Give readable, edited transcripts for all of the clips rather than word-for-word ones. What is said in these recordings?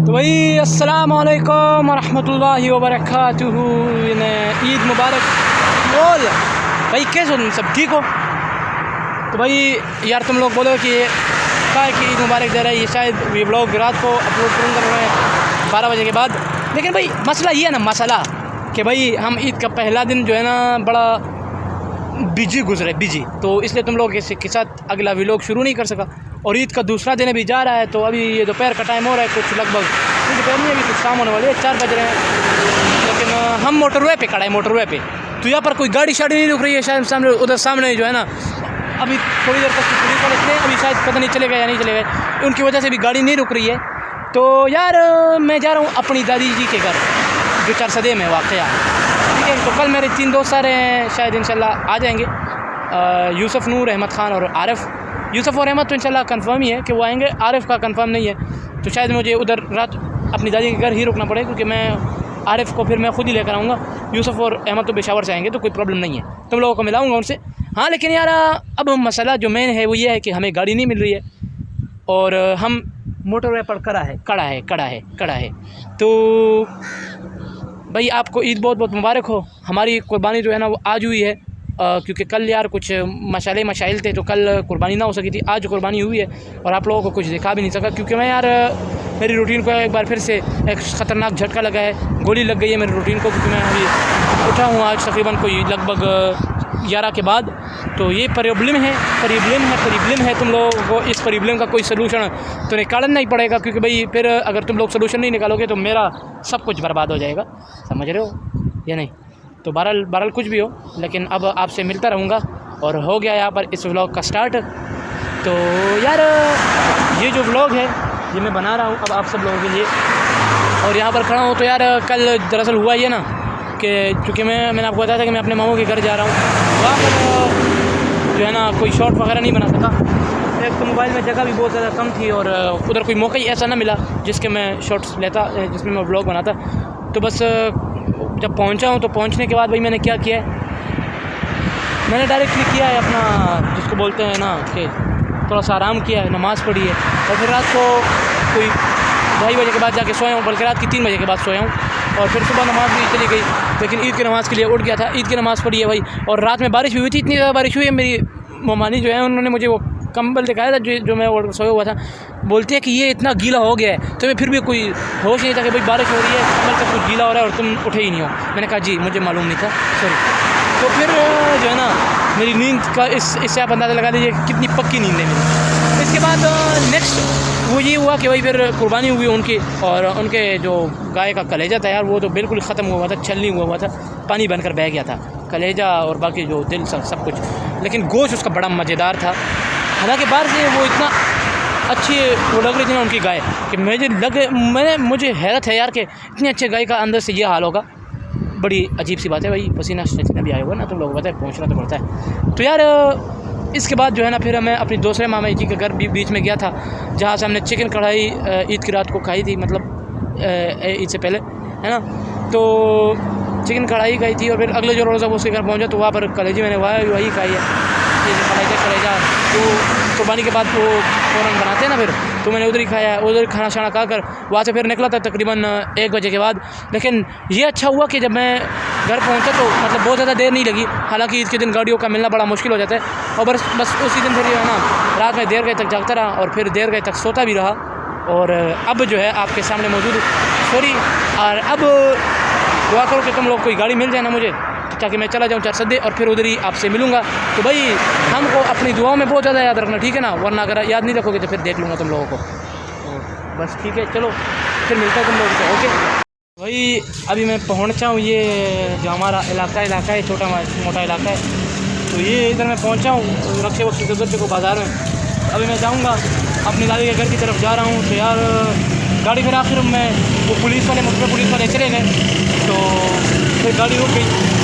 तो भाई अस्सलाम वालेकुम वरहमतुल्लाहि वबरकातुहू। ईद मुबारक। बोल भाई, कैसे हो तुम सब? ठीक हो? तो भाई यार, तुम लोग बोलो कि कहा कि ईद मुबारक दे रहा है। ये शायद ये व्लॉग रात को अपलोड करूँगा मैं 12 बजे के बाद। लेकिन भाई मसला ये है ना, मसला कि भाई हम ईद का पहला दिन जो है ना बड़ा बिजी गुजरे, बिजी, तो इसलिए तुम लोग के साथ अगला व्लॉग शुरू नहीं कर सका। और ईद का दूसरा दिन अभी जा रहा है, तो अभी ये दोपहर का टाइम हो रहा है, कुछ लगभग दोपहर नहीं, अभी कुछ शाम होने वाली है, 4 बज रहे हैं। लेकिन हम मोटरवे पे खड़ा है, मोटरवे पे। तो यहाँ पर कोई गाड़ी शाड़ी नहीं रुक रही है। शायद सामने, उधर सामने जो है ना, अभी थोड़ी देर तक पुलिस वाले थे, अभी शायद पता नहीं चलेगा या नहीं चलेगा, उनकी वजह से भी गाड़ी नहीं रुक रही है। तो यार मैं जा रहा हूँ अपनी दादी जी के घर, जो चारसदे में वाक़या, ठीक है। तो कल मेरे 3 दोस्त आ रहे हैं, शायद इंशाल्लाह आ जाएंगे, यूसुफ, नूर, अहमद ख़ान और आरिफ। यूसुफ और अहमद तो इंशाल्लाह कंफर्म ही है कि वो आएंगे, आरिफ का कंफर्म नहीं है। तो शायद मुझे उधर रात अपनी दादी के घर ही रुकना पड़ेगा, क्योंकि मैं आरिफ को फिर मैं खुद ही लेकर आऊँगा। यूसुफ और अहमद तो पेशावर से आएंगे, तो कोई प्रॉब्लम नहीं है, तुम लोगों को मिलाऊँगा उनसे। हाँ, लेकिन यार अब मसला जो मेन है वो ये है कि हमें गाड़ी नहीं मिल रही है, और हम मोटरवे पर कड़ा है। तो भाई आपको ईद बहुत बहुत मुबारक हो। हमारी कुर्बानी जो है ना वो आज हुई है, क्योंकि कल यार कुछ मशाइल थे, तो कल कुर्बानी ना हो सकी थी। आज कुर्बानी हुई है और आप लोगों को कुछ दिखा भी नहीं सका, क्योंकि मैं यार मेरी रूटीन को एक बार फिर से एक ख़तरनाक झटका लगा है, गोली लग गई है मेरी रूटीन को, क्योंकि मैं अभी उठा हूँ आज तकरीबन कोई लगभग 11 के बाद। तो ये प्रॉब्लम है। तुम लोगों को इस प्रॉब्लम का कोई सलूशन तो निकालना ही पड़ेगा, क्योंकि भाई फिर अगर तुम लोग सलूशन नहीं निकालोगे तो मेरा सब कुछ बर्बाद हो जाएगा, समझ रहे हो या नहीं? तो बहरहाल कुछ भी हो, लेकिन अब आपसे मिलता रहूँगा। और हो गया यहाँ पर इस व्लॉग का स्टार्ट। तो यार ये जो व्लॉग है ये मैं बना रहा हूँ अब आप सब लोगों के लिए, और यहाँ पर खड़ा हूँ। तो यार कल दरअसल हुआ ये ना कि चूँकि मैंने आपको बताया था कि मैं अपने मामू के घर जा रहा हूँ, वहाँ पर जो है ना कोई शॉट वगैरह नहीं बना सका। एक तो मोबाइल में जगह भी बहुत ज़्यादा कम थी, और उधर कोई मौका ही ऐसा ना मिला जिसके मैं शॉट्स लेता, जिसमें मैं व्लॉग बनाता। तो बस जब पहुंचा हूं, तो पहुंचने के बाद भाई मैंने क्या किया है, मैंने डायरेक्टली किया है अपना, जिसको बोलते हैं ना कि थोड़ा सा आराम किया है, नमाज़ पढ़ी है, और फिर रात को कोई 2:30 बजे के बाद जाके सोया हूँ, बल्कि रात की 3 बजे के बाद सोया हूँ। और फिर सुबह नमाज़ भी चली गई, लेकिन ईद की नमाज़ के लिए उठ गया था, ईद की नमाज़ पढ़ी है भाई। और रात में बारिश भी हुई थी, इतनी ज़्यादा बारिश हुई है, मेरी मामानी जो है उन्होंने मुझे वो कंबल दिखाया था जो मैं सोया हुआ था। बोलती है कि ये इतना गीला हो गया है, तो मैं फिर भी कोई होश नहीं था कि भाई बारिश हो रही है, कंबल सब कुछ गीला हो रहा है और तुम उठे ही नहीं हो। मैंने कहा जी मुझे मालूम नहीं था, सॉरी। तो फिर जो है ना मेरी नींद का इससे आप अंदाज़ा लगा लीजिए कितनी पक्की नींद है मेरी। इसके बाद नेक्स्ट वो ये हुआ कि भाई फिर कुर्बानी हुई उनकी, और उनके जो गाय का कलेजा था यार वो तो बिल्कुल ख़त्म हुआ था, छलनी हुआ था, पानी बनकर बह गया था कलेजा और बाकी जो दिल सब कुछ। लेकिन गोश्त उसका बड़ा मज़ेदार था। हालांकि बाहर से वो इतना अच्छी वो लग रही थी ना उनकी गाय, कि मुझे हैरत है यार कि इतनी अच्छी गाय का अंदर से ये हाल होगा। बड़ी अजीब सी बात है भाई, पसीना भी आया हुआ ना, तुम लोगों को पता है, पहुँचना तो पड़ता है। तो यार इसके बाद जो है ना फिर मैं अपनी दूसरे मामा जी के घर बीच में गया था, जहाँ से हमने चिकन कढ़ाई ईद की रात को खाई थी, मतलब ईद से पहले, है ना। तो चिकन कढ़ाई खाई थी, और फिर अगले जो रोज़ उसके घर पहुँचा तो वहाँ पर कलेजी मैंने वही खाई है, कलेजा तो कुर्बानी के बाद वो फ़ौरन बनाते हैं ना, फिर तो मैंने उधर ही खाया, उधर खाना शाना खा कर वहाँ से फिर निकला था तकरीबन 1 बजे के बाद। लेकिन ये अच्छा हुआ कि जब मैं घर पहुँचा तो मतलब बहुत ज़्यादा देर नहीं लगी। हालांकि ईद के दिन गाड़ियों का मिलना बड़ा मुश्किल हो जाता है, और बस उसी दिन फिर है ना रात में देर गए तक जागता रहा, और फिर देर गए तक सोता भी रहा। और अब जो है आपके सामने मौजूद सॉरी, और अब दुआ करो कि तुम लोग कोई गाड़ी मिल जाए ना मुझे, ताकि मैं चला जाऊँ चारसदे और फिर उधर ही आपसे मिलूँगा। तो भाई हमको अपनी दुआओं में बहुत ज़्यादा याद रखना, ठीक है ना, वरना अगर याद नहीं रखोगे तो फिर देख लूँगा तुम लोगों को। तो बस ठीक है, चलो फिर मिलता है तुम लोगों से, ओके भाई। अभी मैं पहुँचा हूँ, ये जो हमारा इलाका है, छोटा मोटा इलाका है, तो ये इधर मैं पहुँचा हूँ रक्षे वक्त गुजरते को बाज़ार में। अभी मैं जाऊँगा अपनी दादी के घर की तरफ जा रहा हूँ। तो यार गाड़ी फिर आखिर में वो पुलिस वाले चले गए, तो फिर गाड़ी रुक गई,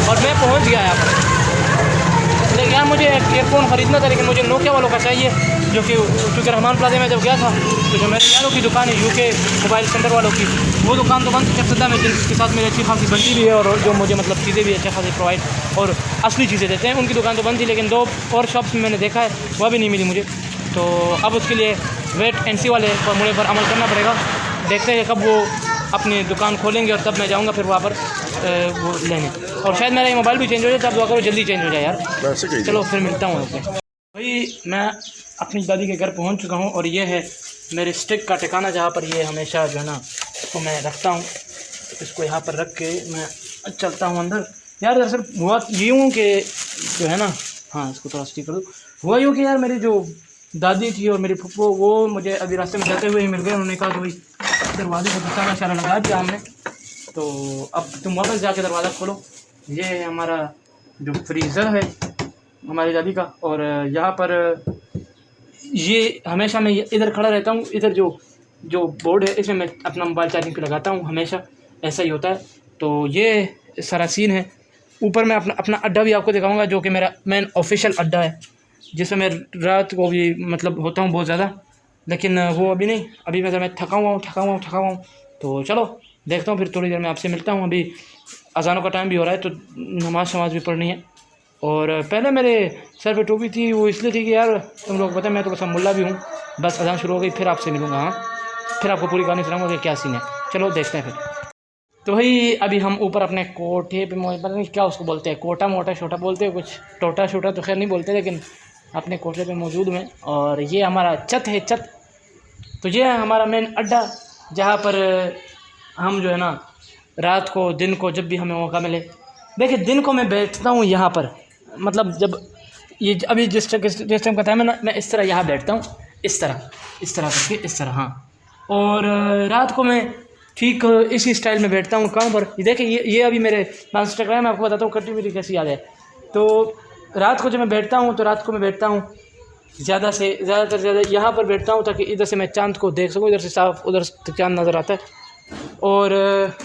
और मैं पहुंच गया यहाँ पर। लेकिन यार मुझे एयरफोन ख़रीदना था, लेकिन मुझे नोकिया वालों का चाहिए, जो कि चूँकि रहमान प्लाजा में जब गया था तो जो मेरे यारों की दुकान है यूके मोबाइल सेंटर वालों की, वो दुकान तो बंद थी चारसदा में, जिनके साथ मेरी अच्छी खासी बनती भी है, और जो मुझे मतलब चीज़ें भी अच्छे खासी प्रोवाइड और असली चीज़ें देते हैं, उनकी दुकान तो बंद थी। लेकिन 2 और शॉप्स में मैंने देखा है, वह भी नहीं मिली मुझे। तो अब उसके लिए वेट एंड सी वाले फॉर्मूले पर अमल करना पड़ेगा। देखते हैं कब वो अपनी दुकान खोलेंगे और तब मैं जाऊंगा फिर वहाँ पर वो लेने। और शायद मेरा ये मोबाइल भी चेंज हो जाए, तब दुआ करो जल्दी चेंज हो जाए यार। चलो फिर मिलता हूँ आपसे। भाई मैं अपनी दादी के घर पहुँच चुका हूँ और ये है मेरे स्टिक का ठिकाना, जहाँ पर ये हमेशा जो है ना इसको मैं रखता हूँ। इसको यहाँ पर रख के मैं चलता हूँ अंदर। यार दरअसल हुआ यूँ कि जो है ना, हाँ इसको थोड़ा ठीक कर दूँ। हुआ यूँ कि यार मेरी जो दादी थी और मेरी फुप्पो वो मुझे अभी रास्ते में जाते हुए ही मिल गए। उन्होंने कहा कि भाई दरवाजे को ताला शाला लगा दिया हमने, तो अब तुम वापस जाके दरवाज़ा खोलो। ये है हमारा जो फ्रीज़र है हमारी दादी का, और यहाँ पर ये हमेशा मैं इधर खड़ा रहता हूँ। इधर जो बोर्ड है इसमें मैं अपना मोबाइल चार्जिंग पे लगाता हूँ, हमेशा ऐसा ही होता है। तो ये सारा सीन है। ऊपर मैं अपना अड्डा भी आपको दिखाऊंगा, जो कि मेरा मेन ऑफिशियल अड्डा है, जिसमें मैं रात को भी मतलब होता हूँ बहुत ज़्यादा। लेकिन वो अभी नहीं, अभी मैं थका हुआ हूँ। तो चलो देखता हूँ, फिर थोड़ी देर में आपसे मिलता हूँ। अभी अज़ानों का टाइम भी हो रहा है, तो नमाज़ भी पढ़नी है। और पहले मेरे सर पे टोपी थी, वो इसलिए थी कि यार तुम लोग पता है मैं तो बस मुल्ला भी हूँ। बस अज़ान शुरू हो गई फिर आपसे मिलूँगा। हाँ फिर आपको पूरी कहानी सुनाऊँगा कि क्या सीन है। चलो देखते हैं फिर। तो भाई अभी हम ऊपर अपने कोठे पे, पता नहीं क्या उसको बोलते हैं, कोटा मोटा छोटा बोलते हैं, कुछ टोटा छोटा तो खैर नहीं बोलते, लेकिन अपने कोठे पे मौजूद हैं। और ये हमारा छत है, छत। तो ये है हमारा मेन अड्डा, जहाँ पर हम जो है ना रात को दिन को जब भी हमें मौका मिले। देखिए दिन को मैं बैठता हूँ यहाँ पर, मतलब जब ये अभी जिस टाइम का टाइम है ना, मैं इस तरह यहाँ बैठता हूँ, इस तरह करके, इस तरह। हाँ और रात को मैं ठीक इसी स्टाइल में बैठता हूँ कहाँ पर। ये देखिए ये अभी मेरे डांस चल रहा है, मैं आपको बताता हूँ कटी कैसी याद है। तो रात को जब मैं बैठता हूँ तो रात को मैं बैठता हूँ ज़्यादा यहाँ पर बैठता हूँ, ताकि इधर से मैं चाँद को देख सकूँ, इधर से साफ उधर से चाँद नज़र आता है। और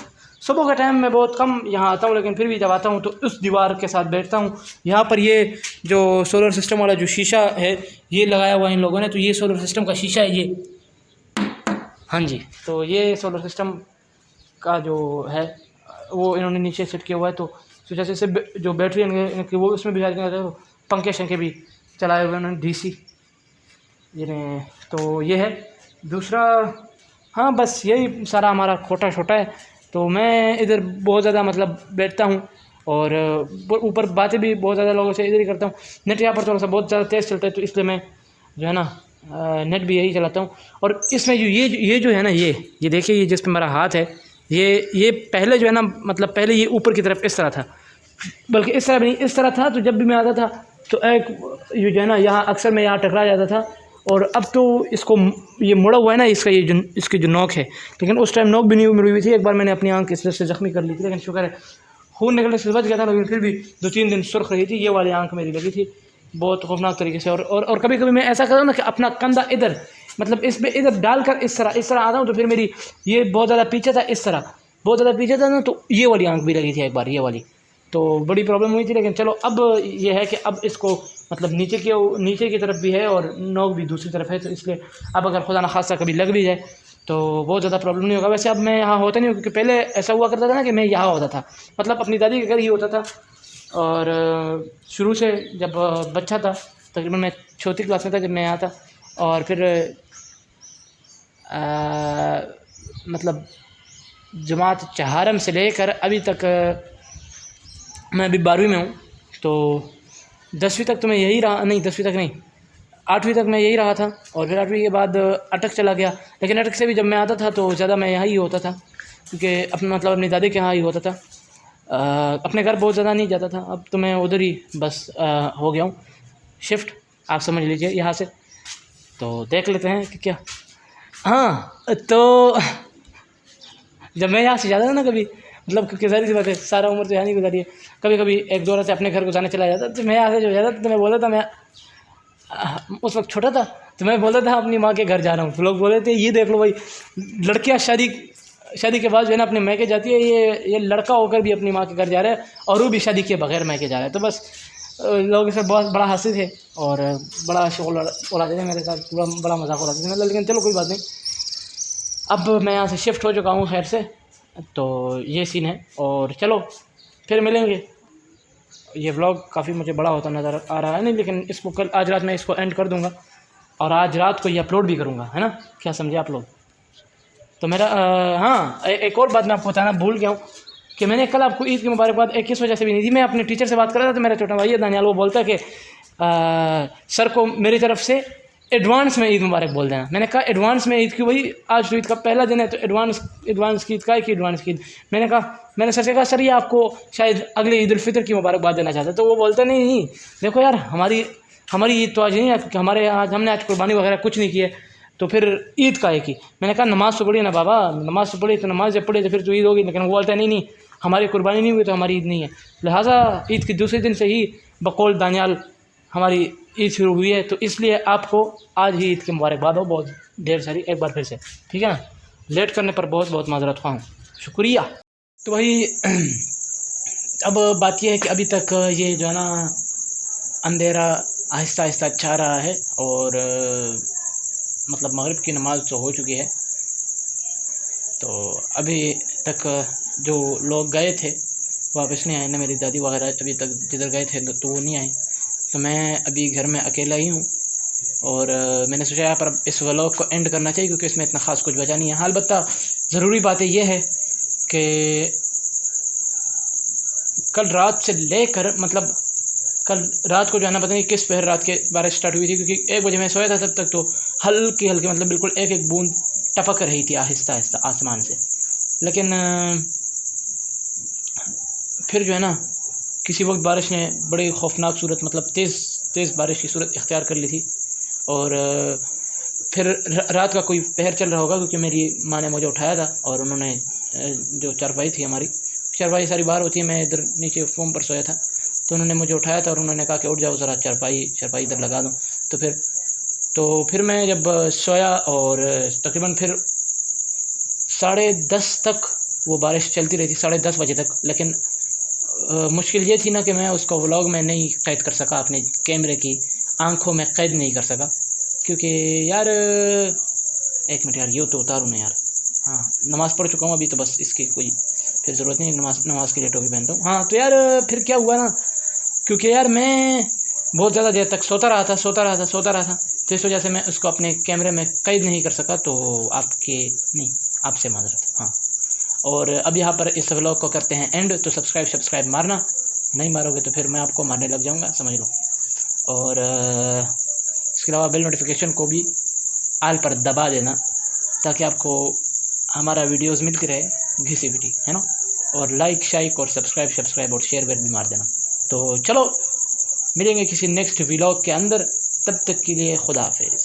सुबह का टाइम मैं बहुत कम यहाँ आता हूँ, लेकिन फिर भी जब आता हूँ तो उस दीवार के साथ बैठता हूँ। यहाँ पर ये जो सोलर सिस्टम वाला जो शीशा है ये लगाया हुआ है इन लोगों ने, तो ये सोलर सिस्टम का शीशा है ये। हाँ जी, तो ये सोलर सिस्टम का जो है वो इन्होंने नीचे सेट किया हुआ है। तो जैसे से जो बैटरी इनकी वो उसमें भी तो पंखे शंखे भी चलाए हुए उन्होंने डीसी जिन्हें। तो ये है दूसरा। हाँ बस यही सारा हमारा खोटा छोटा है। तो मैं इधर बहुत ज़्यादा मतलब बैठता हूँ, और ऊपर बातें भी बहुत ज़्यादा लोगों से इधर ही करता हूँ। नेट यहाँ पर थोड़ा सा बहुत ज़्यादा तेज़ चलता है, तो इसलिए मैं जो है ना नेट भी यही चलाता हूँ। और इसमें जो ये जो है ना ये देखिए, ये जिस पे मेरा हाथ है, ये पहले जो है ना, मतलब पहले ये ऊपर की तरफ इस तरह था, बल्कि इस तरह भी नहीं, इस तरह था। तो जब भी मैं आता था तो एक ये जो है ना यहाँ अक्सर मैं यहाँ टकरा जाता था। और अब तो इसको ये मुड़ा हुआ है ना, इसका ये जो इसकी जो नोक है, लेकिन उस टाइम नोक भी नहीं मुड़ी हुई थी। एक बार मैंने अपनी आंख इस तरह से ज़ख्मी कर ली थी, लेकिन शुक्र है खून निकलने से बच गया था। लेकिन फिर भी 2-3 दिन सुर्ख रही थी, ये वाली आंख मेरी लगी थी बहुत खौफनाक तरीके से। और कभी कभी मैं ऐसा करता हूँ ना कि अपना कंधा इधर, मतलब इस पर इधर डालकर इस तरह आता हूँ, तो फिर मेरी ये बहुत ज़्यादा पीछे था, इस तरह बहुत ज़्यादा पीछे था ना, तो ये वाली आंख भी लगी थी एक बार, ये वाली। तो बड़ी प्रॉब्लम हुई थी। लेकिन चलो अब ये है कि अब इसको मतलब नीचे की तरफ भी है और नोक भी दूसरी तरफ है, तो इसलिए अब अगर खुदा न खासा कभी लग भी जाए तो बहुत ज़्यादा प्रॉब्लम नहीं होगा। वैसे अब मैं यहाँ होता नहीं हूँ, क्योंकि पहले ऐसा हुआ करता था ना कि मैं यहाँ होता था, मतलब अपनी दादी के घर ही होता था। और शुरू से जब बच्चा था, तकरीबन मैं चौथी क्लास में था जब मैं यहाँ था। और फिर मतलब जमात चहारम से लेकर अभी तक मैं अभी 12वीं में हूँ। तो 10वीं तक तो मैं यही रहा, नहीं 10वीं तक नहीं, 8वीं तक मैं यही रहा था। और फिर 8वीं के बाद अटक चला गया, लेकिन अटक से भी जब मैं आता था तो ज़्यादा मैं यहाँ ही होता था, क्योंकि अपनी दादी के यहाँ ही होता था। अपने घर बहुत ज़्यादा नहीं जाता था। अब तो मैं उधर ही बस हो गया हूँ शिफ्ट, आप समझ लीजिए यहाँ से। तो देख लेते हैं कि क्या। हाँ तो जब मैं यहाँ से जाता था ना कभी, मतलब क्योंकि ज़ाहिर सी बात है सारा उम्र तो यहाँ नहीं गुजारी है, कभी कभी 1-2 रात अपने घर गुजारने चला जाता। तो मैं यहाँ से जो जाता था तो मैं बोलता था, मैं उस वक्त छोटा था, तो मैं बोलता था अपनी माँ के घर जा रहा हूँ। तो लोग बोलते थे ये देख लो भाई, लड़कियाँ शादी के बाद जो है ना अपने मैके जाती है, ये लड़का होकर भी अपनी माँ के घर जा रहा है, और वो भी शादी के बगैर मैके जा रहा है। तो बस लोग इसे बहुत बड़ा हंसते थे और बड़ा शोर उड़ाते थे मेरे साथ, बड़ा मजाक उड़ाते थे मतलब। लेकिन चलो कोई बात नहीं, अब मैं यहाँ से शिफ्ट हो चुका हूँ खैर से। तो ये सीन है, और चलो फिर मिलेंगे। ये व्लॉग काफ़ी मुझे बड़ा होता नज़र आ रहा है नहीं, लेकिन इसको कल आज रात मैं इसको एंड कर दूँगा। और आज रात को ये अपलोड भी करूँगा, है ना, क्या समझे आप लोग। तो मेरा हाँ, एक और बात मैं आपको बताना भूल गया हूँ कि मैंने कल आपको ईद की मुबारकबाद एक किस वजह से भी नहीं दी। मैं अपने टीचर से बात कर रहा था तो मेरा छोटा भाई है दानियाल, वो बोलता है कि सर को मेरी तरफ से एडवांस में ईद मुबारक बोल देना। मैंने कहा एडवांस में ईद की, वही आज तो ईद का पहला दिन है तो एडवांस की ईद का है कि एडवांस की ईद। मैंने सर से कहा सर ये आपको शायद अगले ईद उल फितर की मुबारकबाद देना चाहता है। तो वो बोलता नहीं देखो यार हमारी ईद तो आज नहीं है, क्योंकि हमने आज कुर्बानी वगैरह कुछ नहीं की है, तो फिर ईद का है कि। मैंने कहा नमाज़ तो पढ़ी ना बाबा, नमाज़ तो पढ़ी, तो नमाज जब पढ़ी तो फिर तो ईद होगी। लेकिन वो बोलता है नहीं हमारी कुर्बानी नहीं हुई तो हमारी ईद नहीं है। लिहाजा ईद के दूसरे दिन से ही बकौल दानियाल हमारी ईद शुरू हुई है, तो इसलिए आपको आज ही ईद की मुबारकबाद हो बहुत ढेर सारी, एक बार फिर से, ठीक है ना। लेट करने पर बहुत बहुत माजरत ख्वाह हूँ, शुक्रिया। तो वही अब बात यह है कि अभी तक ये जो है ना अंधेरा आहिस्ता आहिस्ता छा रहा है और मतलब मगरिब की नमाज़ तो हो चुकी है। तो अभी तक जो लोग गए थे वापस नहीं आए ना, मेरी दादी वगैरह अभी तक जिधर गए थे तो वो नहीं आए। तो मैं अभी घर में अकेला ही हूँ और मैंने सोचा यहाँ पर इस व्लॉग को एंड करना चाहिए, क्योंकि इसमें इतना ख़ास कुछ बचा नहीं है। अलबत्ता ज़रूरी बात यह है कि कल रात से लेकर मतलब कल रात को जो है ना पता नहीं किस पहर रात के बारिश स्टार्ट हुई थी, क्योंकि 1 बजे मैं सोया था तब तक तो हल्की मतलब बिल्कुल एक एक बूंद टपक रही थी आहिस्ता आहिस्ता आसमान से। लेकिन फिर जो है ना किसी वक्त बारिश ने बड़ी खौफनाक सूरत मतलब तेज़ बारिश की सूरत इख्तियार कर ली थी। और फिर रात का कोई पहर चल रहा होगा, क्योंकि मेरी माँ ने मुझे उठाया था और उन्होंने जो चारपाई थी, हमारी चारपाई सारी बाहर होती है, मैं इधर नीचे फोम पर सोया था, तो उन्होंने मुझे उठाया था और उन्होंने कहा कि उठ जाओ ज़रा चारपाई इधर लगा दो। तो फिर मैं जब सोया और तकरीबन फिर 10:30 तक वो बारिश चलती रही थी, 10:30 बजे तक। लेकिन मुश्किल ये थी ना कि मैं उसको व्लॉग में नहीं कैद कर सका, अपने कैमरे की आंखों में कैद नहीं कर सका, क्योंकि यार एक मिनट यार, ये तो उतारूँ ना यार। हाँ, नमाज़ पढ़ चुका हूँ अभी, तो बस इसकी कोई फिर ज़रूरत नहीं, नमाज के लिए टोपी पहनता हूँ। हाँ, तो यार फिर क्या हुआ ना, क्योंकि यार मैं बहुत ज़्यादा देर तक सोता रहा था, तो इस वजह से मैं उसको अपने कैमरे में कैद नहीं कर सका। तो आपसे माजरत। हाँ, और अब यहाँ पर इस व्लॉग को करते हैं एंड। तो सब्सक्राइब मारना, नहीं मारोगे तो फिर मैं आपको मारने लग जाऊँगा, समझ लो। और इसके अलावा बेल नोटिफिकेशन को भी आल पर दबा देना, ताकि आपको हमारा वीडियोज़ मिलती रहे घिसी पिटी, है ना। और लाइक और सब्सक्राइब और शेयर भी मार देना। तो चलो मिलेंगे किसी नेक्स्ट व्लॉग के अंदर, तब तक के लिए खुदा हाफिज़।